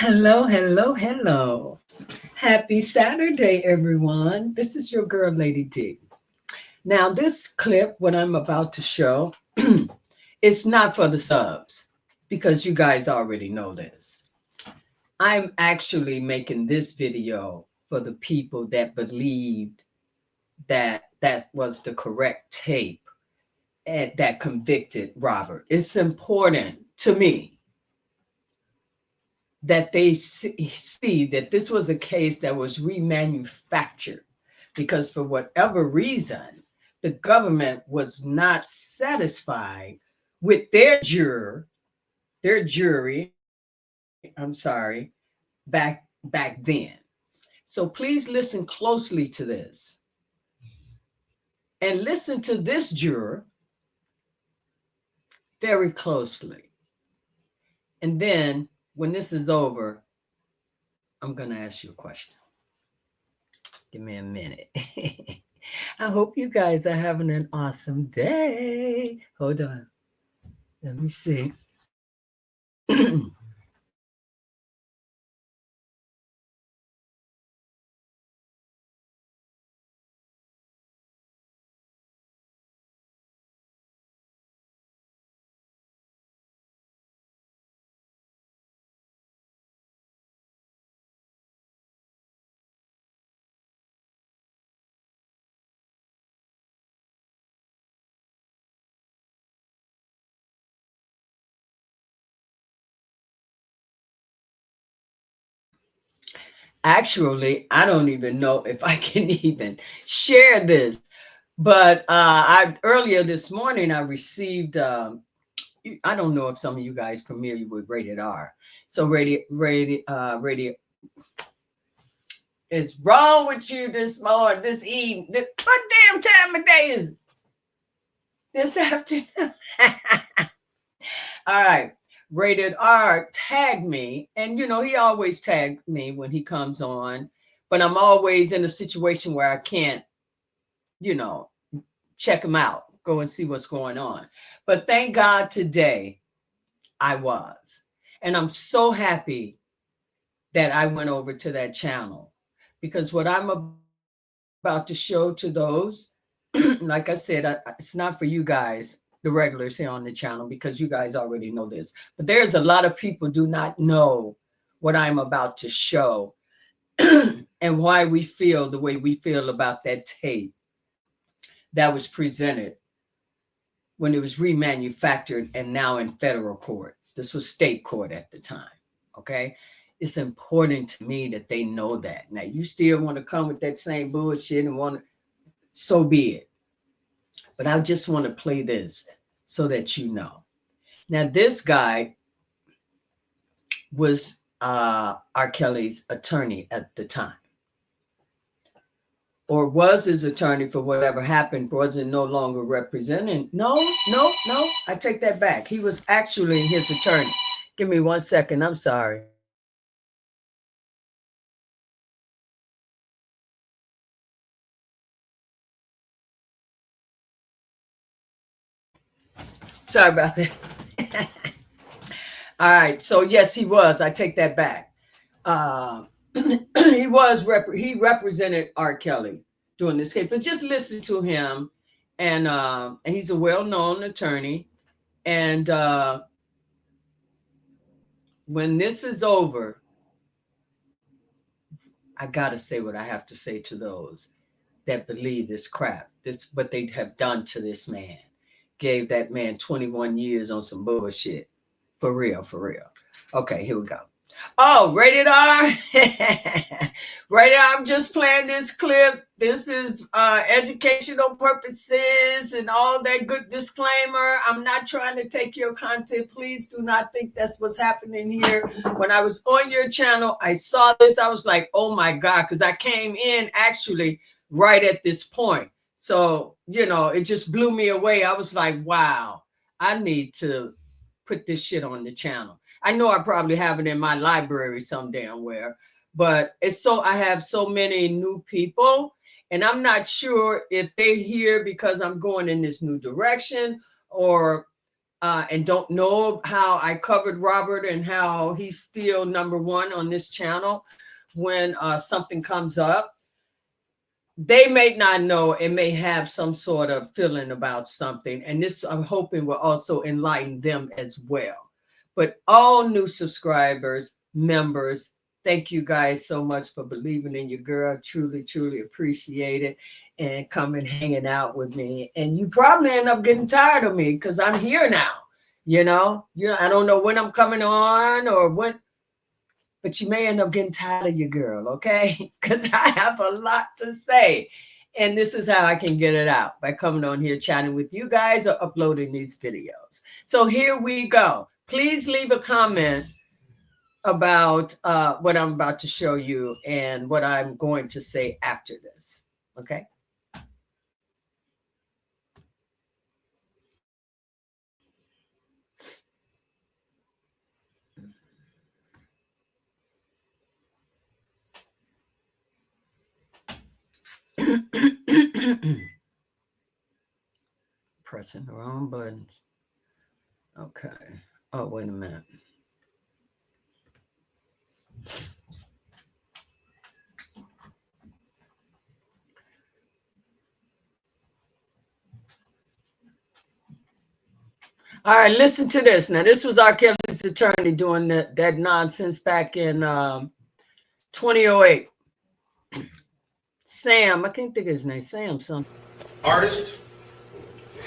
Hello, hello, hello. Happy Saturday, everyone. This is your girl, Lady D. Now, this clip, what I'm about to show, it's not for the subs because you guys already know this. I'm actually making this video for the people that believed that that was the correct tape and that convicted Robert. It's important to me that they see that this was a case that was remanufactured because for whatever reason the government was not satisfied with their jury, I'm sorry, back then. So please listen closely to this and listen to this juror very closely, and then when this is over, I'm going to ask you a question. Give me a minute. I hope you guys are having an awesome day. Hold on. Let me see. Actually, I don't even know if I can even share this. But I earlier this morning I received. I don't know if some of you guys familiar with rated R. So radio. It's wrong with you this morning, this evening. What damn time of day is it? This afternoon? All right. Rated R tagged me. And, he always tagged me when he comes on. But I'm always in a situation where I can't, you know, check him out, go and see what's going on. But thank God today I was. And I'm so happy that I went over to that channel because what I'm about to show to those, like I said, it's not for you guys, the regulars here on the channel, because you guys already know this. But there's a lot of people do not know what I'm about to show and why we feel the way we feel about that tape that was presented when it was remanufactured and now in federal court. This was state court at the time. Okay. It's important to me that they know that. Now, you still want to come with that same bullshit and want to, so be it. But I just want to play this so that you know. Now, this guy was R. Kelly's attorney at the time, or was his attorney for whatever happened, wasn't no longer representing. No, I take that back. He was actually his attorney. Give me 1 second. I'm sorry. Sorry about that. All right. So yes, he was. I take that back. Uh, he represented R. Kelly during this case. But just listen to him, and he's a well-known attorney. And when this is over, I gotta say what I have to say to those that believe this crap. This what they have done to this man. Gave that man 21 years on some bullshit. For real, for real. Okay, here we go. Oh, rated R. Rated R. I'm just playing this clip. This is educational purposes and all that good disclaimer. I'm not trying to take your content. Please do not think that's what's happening here. When I was on your channel, I saw this. I was like, oh my God, because I came in actually right at this point. So, it just blew me away. I was like, wow, I need to put this shit on the channel. I know I probably have it in my library some damn where, but I have so many new people, and I'm not sure if they're here because I'm going in this new direction, or and don't know how I covered Robert and how he's still #1 on this channel when something comes up, they may not know and may have some sort of feeling about something. And this, I'm hoping, will also enlighten them as well. But all new subscribers, members, thank you guys so much for believing in your girl. Truly, truly appreciate it. And coming hanging out with me. And you probably end up getting tired of me because I'm here now. You know, I don't know when I'm coming on or when, but you may end up getting tired of your girl, okay? Because I have a lot to say. And this is how I can get it out, by coming on here chatting with you guys or uploading these videos. So here we go. Please leave a comment about what I'm about to show you and what I'm going to say after this, okay? Pressing the wrong buttons. Okay. Oh, wait a minute. All right, listen to this. Now, this was R. Kelly's attorney doing that nonsense back in 2008. Sam, I can't think of his name. Sam something. Artist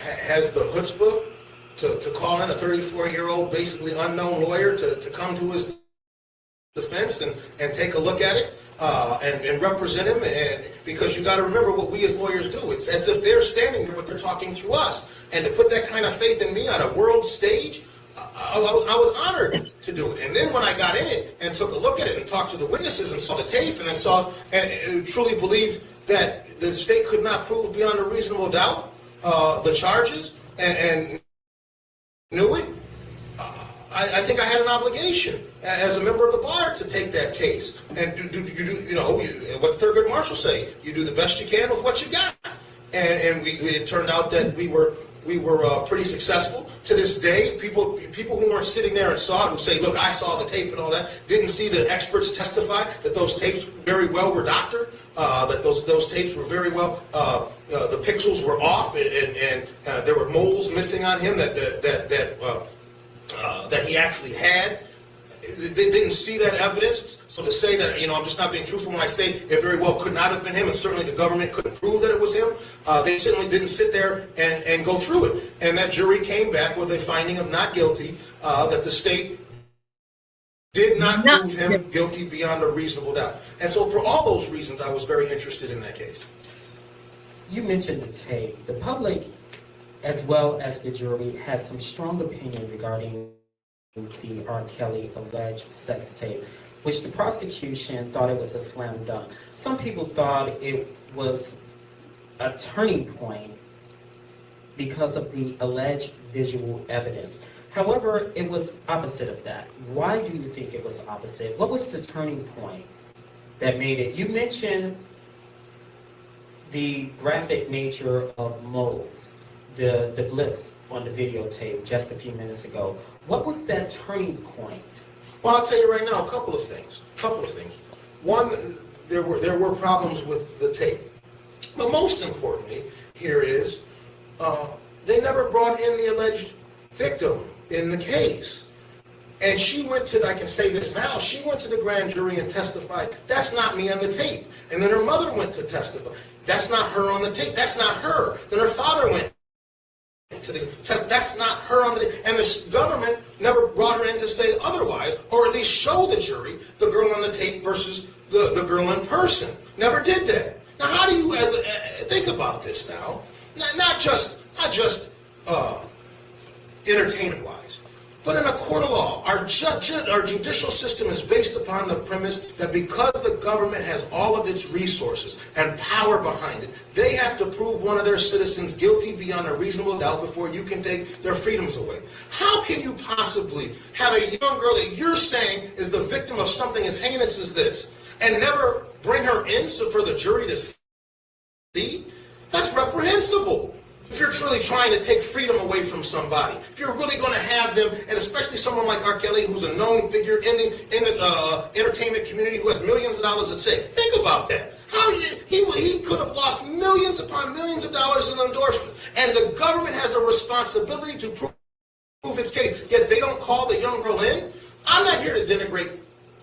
has the chutzpah to call in a 34-year-old, basically unknown lawyer to come to his defense and take a look at it and represent him. And because you got to remember what we as lawyers do. It's as if they're standing there, but they're talking through us. And to put that kind of faith in me on a world stage, I was honored to do it. And then when I got in it and took a look at it and talked to the witnesses and saw the tape and then saw and truly believed that the state could not prove beyond a reasonable doubt the charges and knew it, I think I had an obligation as a member of the bar to take that case and do what the Thurgood Marshall say, you do the best you can with what you got. And it turned out that we were pretty successful. To this day, people who weren't sitting there and saw it, who say, look, I saw the tape and all that, didn't see the experts testify that those tapes very well were doctored, that those tapes were very well, the pixels were off and there were moles missing on him that he actually had. They didn't see that evidence. So to say that, I'm just not being truthful when I say it very well could not have been him, and certainly the government couldn't prove that it was him, they certainly didn't sit there and go through it. And that jury came back with a finding of not guilty, that the state did not prove him guilty beyond a reasonable doubt. And so for all those reasons, I was very interested in that case. You mentioned the tape. The public, as well as the jury, has some strong opinion regarding the R. Kelly alleged sex tape, which the prosecution thought it was a slam dunk. Some people thought it was a turning point because of the alleged visual evidence. However, it was opposite of that. Why do you think it was opposite? What was the turning point that made it? You mentioned the graphic nature of moles, the blips on the videotape just a few minutes ago. What was that turning point? Well, I'll tell you right now, a couple of things. One, there were problems with the tape. But most importantly here is they never brought in the alleged victim in the case. And she went to, I can say this now, she went to the grand jury and testified, that's not me on the tape. And then her mother went to testify, that's not her on the tape, that's not her. Then her father went to the test, that's not her on the tape. And the government never brought her in to say otherwise, or at least show the jury the girl on the tape versus the girl in person. Never did that. Now, how do you think about this now? Not just entertainment-wise, but in a court of law, our judicial system is based upon the premise that because the government has all of its resources and power behind it, they have to prove one of their citizens guilty beyond a reasonable doubt before you can take their freedoms away. How can you possibly have a young girl that you're saying is the victim of something as heinous as this and never bring her in for the jury to see? That's reprehensible. if you're truly trying to take freedom away from somebody, if you're really going to have them, and especially someone like R. Kelly, who's a known figure in the entertainment community, who has millions of dollars at stake, think about that. He could have lost millions upon millions of dollars in endorsement, and the government has a responsibility to prove its case. Yet they don't call the young girl in. I'm not here to denigrate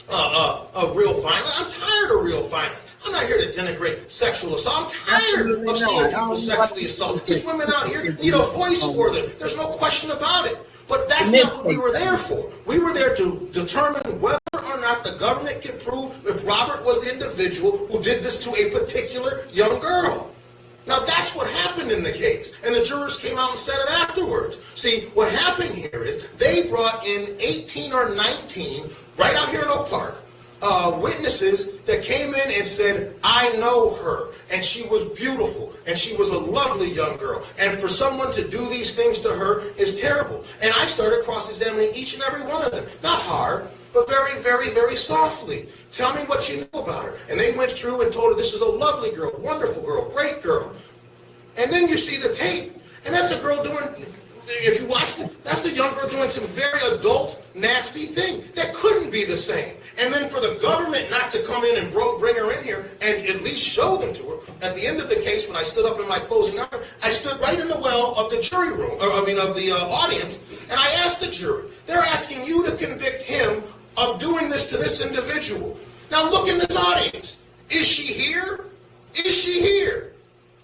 real violence. I'm tired of real violence. I'm not here to denigrate sexual assault. I'm tired of seeing people sexually assaulted. These women out here need a voice for them. There's no question about it. But that's not what we were there for. We were there to determine whether or not the government can prove if Robert was the individual who did this to a particular young girl. Now, that's what happened in the case. And the jurors came out and said it afterwards. See, what happened here is they brought in 18 or 19, right out here in Oak Park, witnesses that came in and said, I know her, and she was beautiful, and she was a lovely young girl, and for someone to do these things to her is terrible. And I started cross-examining each and every one of them. Not hard, but very, very, very softly. Tell me what you knew about her. And they went through and told her this is a lovely girl, wonderful girl, great girl. And then you see the tape, and that's a girl doing, if you watch it, that's the young girl doing some very adult, nasty thing. That couldn't be the same. And then for the government not to come in and bring her in here and at least show them to her. At the end of the case, when I stood up in my closing argument, I stood right in the well of the jury room, of the audience, and I asked the jury, they're asking you to convict him of doing this to this individual. Now look in this audience. Is she here? Is she here?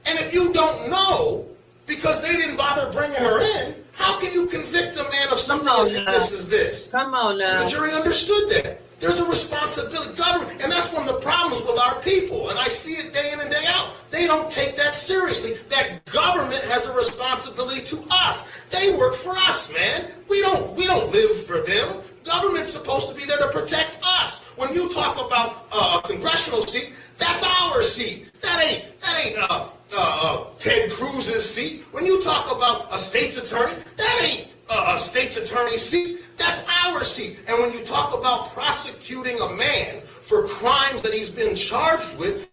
And if you don't know, because they didn't bother bringing her in, how can you convict a man of something as this as this? Come on now. And the jury understood that. There's a responsibility, government, and that's one of the problems with our people, and I see it day in and day out. They don't take that seriously. That government has a responsibility to us. They work for us, man. We don't live for them. Government's supposed to be there to protect us. When you talk about a congressional seat, that's our seat. That ain't Ted Cruz's seat. When you talk about a state's attorney, that ain't a state's attorney's seat. That's our seat. And when you talk about prosecuting a man for crimes that he's been charged with,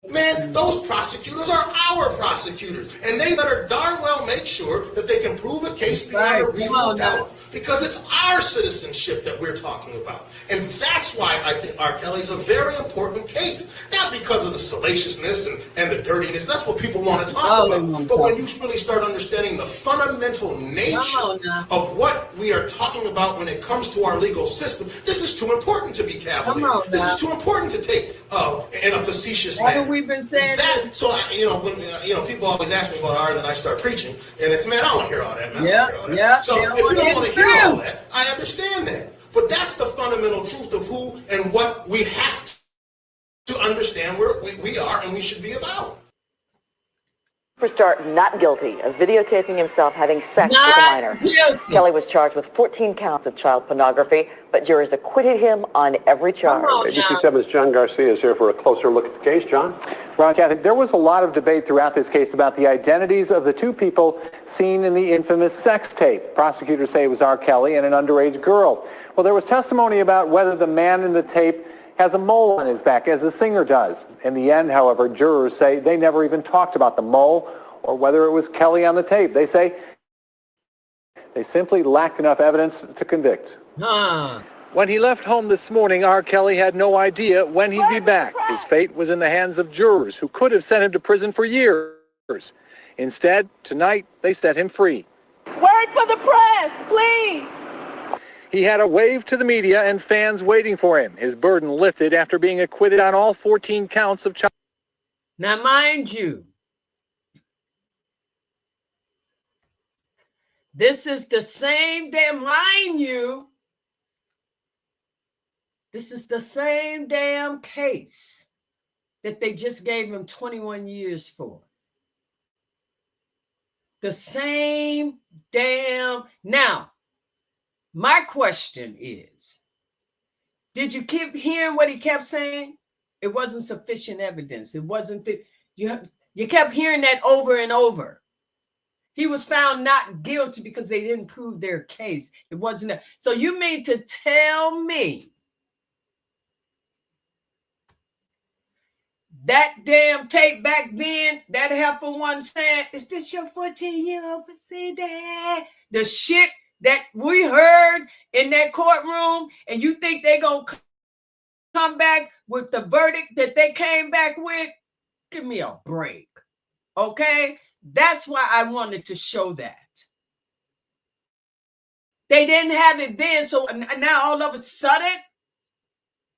man, those prosecutors are our prosecutors. And they better darn well make sure that they can prove a case beyond a reasonable doubt, because it's our citizenship that we're talking about. And that's why I think R. Kelly's a very important case. Not because of the salaciousness and the dirtiness. That's what people want to talk about. But when you really start understanding the fundamental nature of what we are talking about when it comes to our legal system, this is too important to be cavalier. This is too important to take in a facetious manner. We've been saying that. So, when people always ask me about art, and I start preaching, and it's, man, I don't want to hear all that, man. Yeah. So if you don't want to hear all that, I understand that. But that's the fundamental truth of who and what we have to understand where we are and we should be about. Superstar not guilty of videotaping himself having sex with a minor. Guilty. Kelly was charged with 14 counts of child pornography, but jurors acquitted him on every charge. ABC7's John Garcia is here for a closer look at the case. John? Ron, Kathy, there was a lot of debate throughout this case about the identities of the two people seen in the infamous sex tape. Prosecutors say it was R. Kelly and an underage girl. Well, there was testimony about whether the man in the tape has a mole on his back, as the singer does. In the end, however, jurors say they never even talked about the mole or whether it was Kelly on the tape. They say they simply lacked enough evidence to convict. When he left home this morning, R. Kelly had no idea when he'd be back. His fate was in the hands of jurors who could have sent him to prison for years. Instead, tonight, they set him free. Word for the press, please! He had a wave to the media and fans waiting for him. His burden lifted after being acquitted on all 14 counts of child. Now, mind you, this is the same damn case that they just gave him 21 years for. The same damn. Now, my question is, did you keep hearing what he kept saying? It wasn't sufficient evidence. It wasn't you kept hearing that over and over. He was found not guilty because they didn't prove their case. It wasn't. So you mean to tell me That damn tape back then, that heifer one saying, "Is this your 14-year-old pussy dad?" The shit that we heard in that courtroom, and you think they gonna come back with the verdict that they came back with? Give me a break, okay? That's why I wanted to show that. They didn't have it then, so now all of a sudden,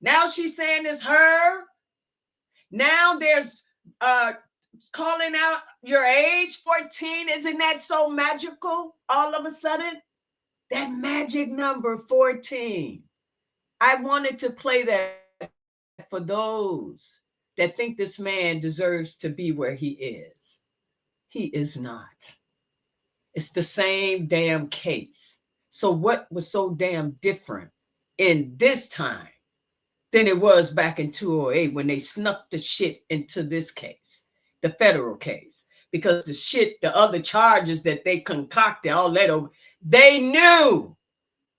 now she's saying it's her. Now there's calling out your age, 14. Isn't that so magical all of a sudden? That magic number 14. I wanted to play that for those that think this man deserves to be where he is. He is not. It's the same damn case. So what was so damn different in this time than it was back in 2008 when they snuck the shit into this case, the federal case? Because the other charges that they concocted, all that over, they knew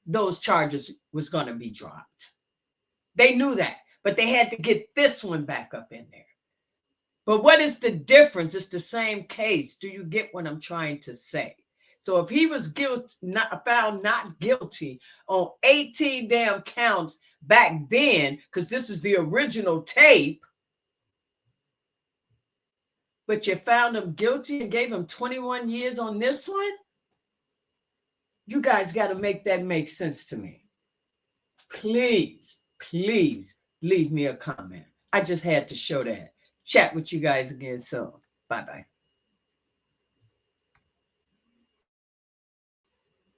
those charges was going to be dropped. They knew that, but they had to get this one back up in there. But what is the difference? It's the same case. Do you get what I'm trying to say? So if he was found not guilty on 18 damn counts back then, because this is the original tape, but you found him guilty and gave him 21 years on this one, you guys got to make that make sense to me. Please, please leave me a comment. I just had to show that. Chat with you guys again soon. Bye-bye.